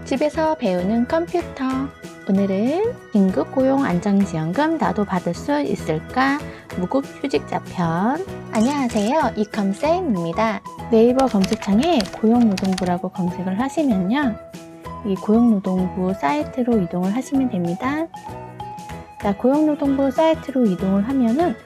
집에서 배우는 컴퓨터. 오늘은 긴급 고용 안정지원금 나도 받을 수 있을까? 무급휴직자 편. 안녕하세요, 이컴쌤입니다. 네이버 검색창에 고용노동부라고 검색을 하시면요, 이 고용노동부 사이트로 이동을 하시면 됩니다. 자, 고용노동부 사이트로 이동을 하면은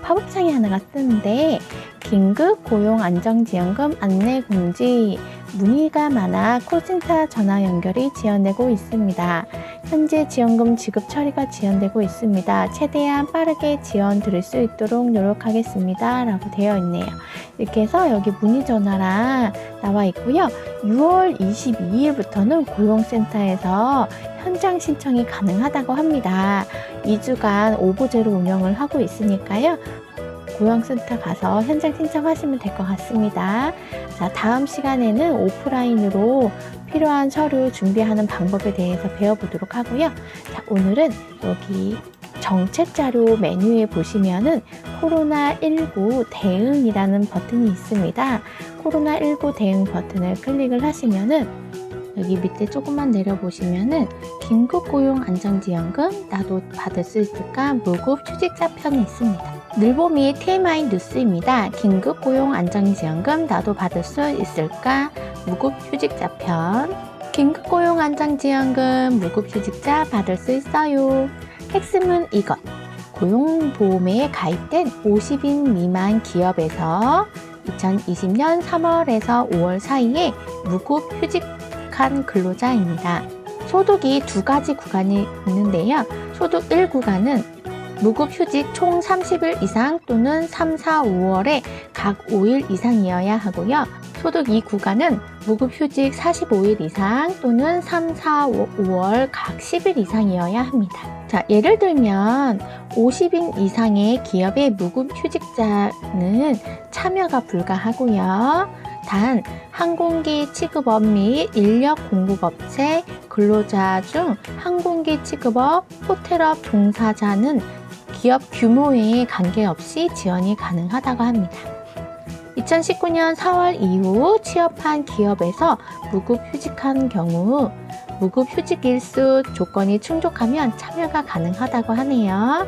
팝업창이 하나가 뜨는데, 긴급 고용 안정지원금 안내 공지, 문의가 많아 콜센터 전화 연결이 지연되고 있습니다. 현재 지원금 지급 처리가 지연되고 있습니다. 최대한 빠르게 지원 드릴 수 있도록 노력하겠습니다. 라고 되어 있네요. 이렇게 해서 여기 문의 전화랑 나와 있고요. 6월 22일부터는 고용센터에서 현장 신청이 가능하다고 합니다. 2주간 오보제로 운영을 하고 있으니까요, 고용센터 가서 현장 신청하시면 될 것 같습니다. 자, 다음 시간에는 오프라인으로 필요한 서류 준비하는 방법에 대해서 배워보도록 하고요. 자, 오늘은 여기 정책자료 메뉴에 보시면은 코로나19 대응이라는 버튼이 있습니다. 코로나19 대응 버튼을 클릭을 하시면은 여기 밑에 조금만 내려보시면은 긴급고용 안정지원금 나도 받을 수 있을까? 무급휴직자 편이 있습니다. 늘보미 TMI 뉴스입니다. 긴급고용 안정지원금 나도 받을 수 있을까? 무급휴직자 편. 긴급고용 안정지원금 무급휴직자 받을 수 있어요. 핵심은 이것. 고용보험에 가입된 50인 미만 기업에서 2020년 3월에서 5월 사이에 무급휴직한 근로자입니다. 소득이 두 가지 구간이 있는데요. 소득 1구간은 무급휴직 총 30일 이상 또는 3, 4, 5월에 각 5일 이상이어야 하고요. 소득 2구간은 무급휴직 45일 이상 또는 3, 4, 5월 각 10일 이상이어야 합니다. 자, 예를 들면 50인 이상의 기업의 무급휴직자는 참여가 불가하고요. 단 항공기 취급업 및 인력 공급업체 근로자 중 항공기 취급업, 호텔업 종사자는 기업 규모에 관계없이 지원이 가능하다고 합니다. 2019년 4월 이후 취업한 기업에서 무급휴직한 경우 무급휴직 일수 조건이 충족하면 참여가 가능하다고 하네요.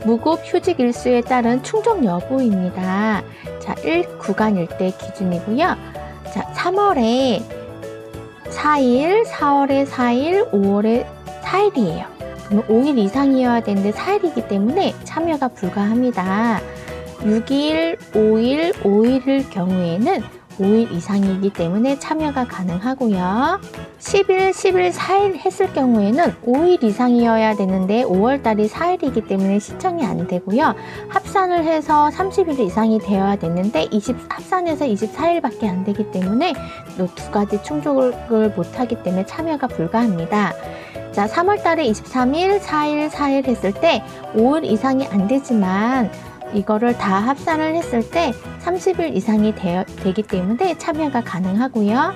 무급휴직 일수에 따른 충족 여부입니다. 자, 1구간일 때 기준이고요. 자, 3월에 4일, 4월에 4일, 5월에 4일이에요. 그러면 5일 이상이어야 되는데 4일이기 때문에 참여가 불가합니다. 6일, 5일, 5일일 경우에는 5일 이상이기 때문에 참여가 가능하고요. 10일, 10일, 4일 했을 경우에는 5일 이상이어야 되는데 5월달이 4일이기 때문에 신청이 안 되고요. 합산을 해서 30일 이상이 되어야 되는데 합산해서 24일밖에 안 되기 때문에 이 두 가지 충족을 못하기 때문에 참여가 불가합니다. 자, 3월달에 23일, 4일, 4일 했을 때 5일 이상이 안 되지만 이거를 다 합산을 했을 때 30일 이상이 되기 때문에 참여가 가능하고요.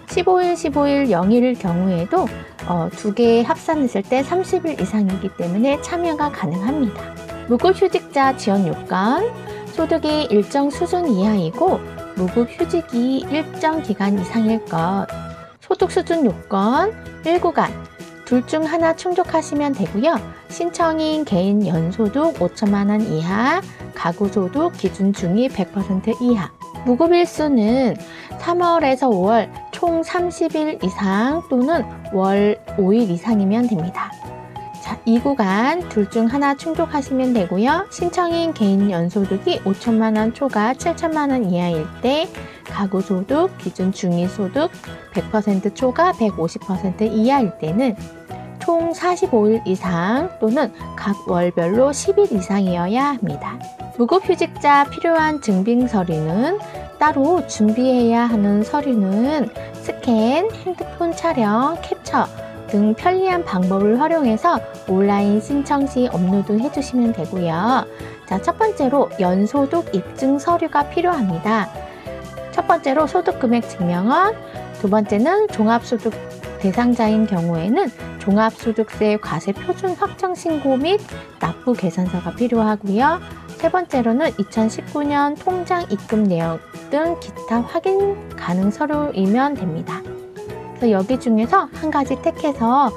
15일, 15일, 0일일 경우에도 두 개 합산했을 때 30일 이상이기 때문에 참여가 가능합니다. 무급휴직자 지원 요건, 소득이 일정 수준 이하이고 무급휴직이 일정 기간 이상일 것, 소득 수준 요건 1구간, 둘 중 하나 충족하시면 되고요. 신청인 개인 연소득 5천만 원 이하, 가구소득 기준 중위 100% 이하. 무급일수는 3월에서 5월 총 30일 이상 또는 월 5일 이상이면 됩니다. 자, 2구간 둘 중 하나 충족하시면 되고요. 신청인 개인 연소득이 5천만 원 초과 7천만 원 이하일 때, 가구소득 기준 중위소득 100% 초과 150% 이하일 때는 총 45일 이상 또는 각 월별로 10일 이상이어야 합니다. 무급휴직자 필요한 증빙 서류는 따로 준비해야 하는 서류는 스캔, 핸드폰 촬영, 캡처 등 편리한 방법을 활용해서 온라인 신청 시 업로드 해주시면 되고요. 자, 첫 번째로 연소득 입증 서류가 필요합니다. 첫 번째로 소득금액 증명원, 두 번째는 종합소득 대상자인 경우에는 종합소득세 과세 표준 확정 신고 및 납부 계산서가 필요하고요. 세 번째로는 2019년 통장 입금 내역 등 기타 확인 가능 서류이면 됩니다. 그래서 여기 중에서 한 가지 택해서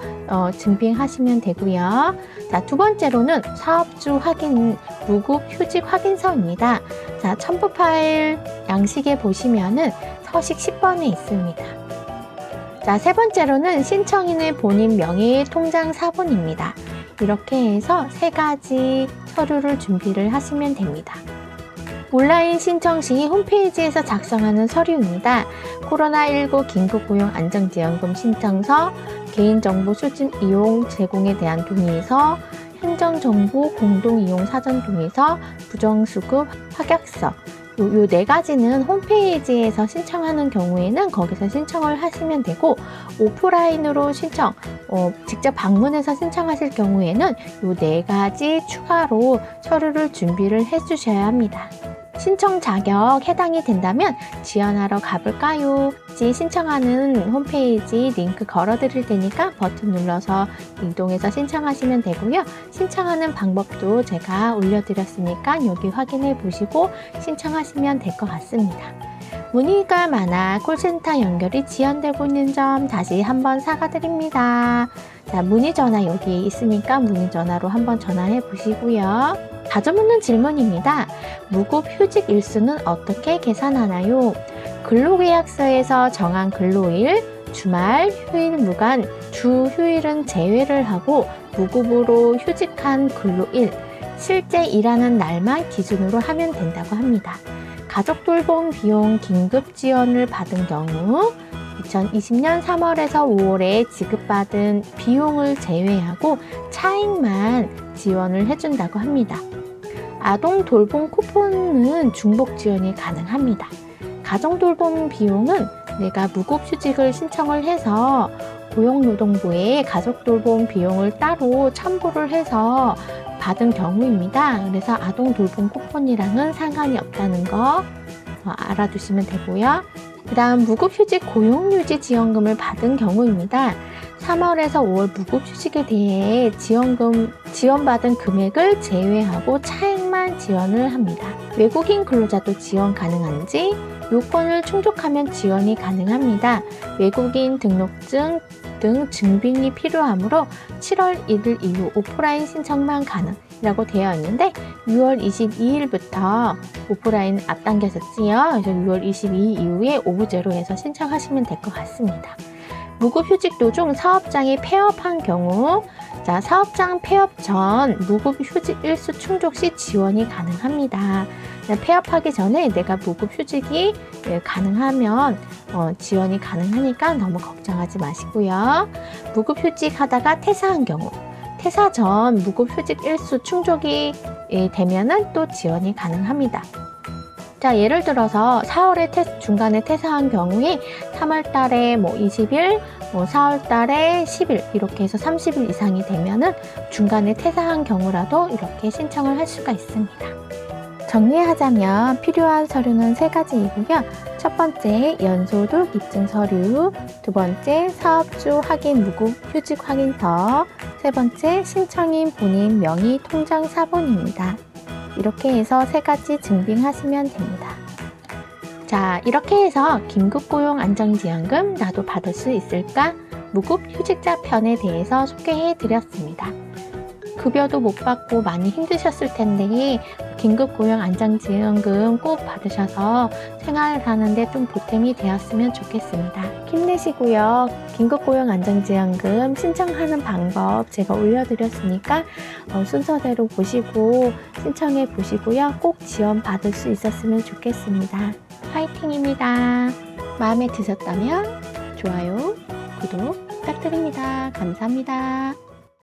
증빙하시면 되고요. 자, 두 번째로는 사업주 확인 무급 휴직 확인서입니다. 자, 첨부 파일 양식에 보시면은 서식 10번에 있습니다. 자, 세 번째로는 신청인의 본인 명의 통장 사본입니다. 이렇게 해서 세 가지 서류를 준비를 하시면 됩니다. 온라인 신청 시 홈페이지에서 작성하는 서류입니다. 코로나19 긴급고용 안정지원금 신청서, 개인정보 수집 이용 제공에 대한 동의서, 행정정보 공동이용 사전 동의서, 부정수급 확약서. 요 네 가지는 홈페이지에서 신청하는 경우에는 거기서 신청을 하시면 되고, 오프라인으로 신청, 직접 방문해서 신청하실 경우에는 요 네 가지 추가로 서류를 준비를 해 주셔야 합니다. 신청 자격 해당이 된다면 지원하러 가볼까요? 신청하는 홈페이지 링크 걸어 드릴 테니까 버튼 눌러서 이동해서 신청하시면 되고요. 신청하는 방법도 제가 올려드렸으니까 여기 확인해 보시고 신청하시면 될 것 같습니다. 문의가 많아 콜센터 연결이 지연되고 있는 점 다시 한번 사과드립니다. 자, 문의 전화 여기 있으니까 문의 전화로 한번 전화해 보시고요. 자주 묻는 질문입니다. 무급 휴직 일수는 어떻게 계산하나요? 근로계약서에서 정한 근로일, 주말, 휴일 무관, 주 휴일은 제외를 하고 무급으로 휴직한 근로일, 실제 일하는 날만 기준으로 하면 된다고 합니다. 가족 돌봄 비용 긴급 지원을 받은 경우 2020년 3월에서 5월에 지급받은 비용을 제외하고 차액만 지원을 해준다고 합니다. 아동 돌봄 쿠폰은 중복 지원이 가능합니다. 가정 돌봄 비용은 내가 무급 휴직을 신청을 해서 고용노동부에 가족 돌봄 비용을 따로 첨부를 해서 받은 경우입니다. 그래서 아동 돌봄 쿠폰이랑은 상관이 없다는 거 알아두시면 되고요. 그 다음 무급휴직 고용유지 지원금을 받은 경우입니다. 3월에서 5월 무급휴직에 대해 지원받은 금액을 제외하고 차액만 지원을 합니다. 외국인 근로자도 지원 가능한지 요건을 충족하면 지원이 가능합니다. 외국인 등록증 등 증빙이 필요하므로 7월 1일 이후 오프라인 신청만 가능이라고 되어 있는데 6월 22일부터 오프라인 앞당겨졌지요. 그래서 6월 22일 이후에 오브제로 해서 신청하시면 될 것 같습니다. 무급휴직 도중 사업장이 폐업한 경우 사업장 폐업 전 무급휴직 일수 충족 시 지원이 가능합니다. 폐업하기 전에 내가 무급휴직이 가능하면 지원이 가능하니까 너무 걱정하지 마시고요. 무급휴직 하다가 퇴사한 경우 퇴사 전 무급휴직 일수 충족이 되면은 또 지원이 가능합니다. 자, 예를 들어서 4월에 중간에 퇴사한 경우에 3월 달에 20일, 4월 달에 10일 이렇게 해서 30일 이상이 되면은 중간에 퇴사한 경우라도 이렇게 신청을 할 수가 있습니다. 정리하자면 필요한 서류는 세 가지이고요. 첫 번째, 연소득 입증 서류, 두 번째, 사업주 확인 무급 휴직 확인서, 세 번째, 신청인 본인 명의 통장 사본입니다. 이렇게 해서 세 가지 증빙하시면 됩니다. 자, 이렇게 해서 긴급고용 안정지원금 나도 받을 수 있을까? 무급휴직자 편에 대해서 소개해 드렸습니다. 급여도 못 받고 많이 힘드셨을 텐데 긴급고용 안정지원금 꼭 받으셔서 생활하는데 좀 보탬이 되었으면 좋겠습니다. 힘내시고요. 긴급고용 안정지원금 신청하는 방법 제가 올려드렸으니까 순서대로 보시고 신청해 보시고요. 꼭 지원 받을 수 있었으면 좋겠습니다. 화이팅입니다. 마음에 드셨다면 좋아요, 구독 부탁드립니다. 감사합니다.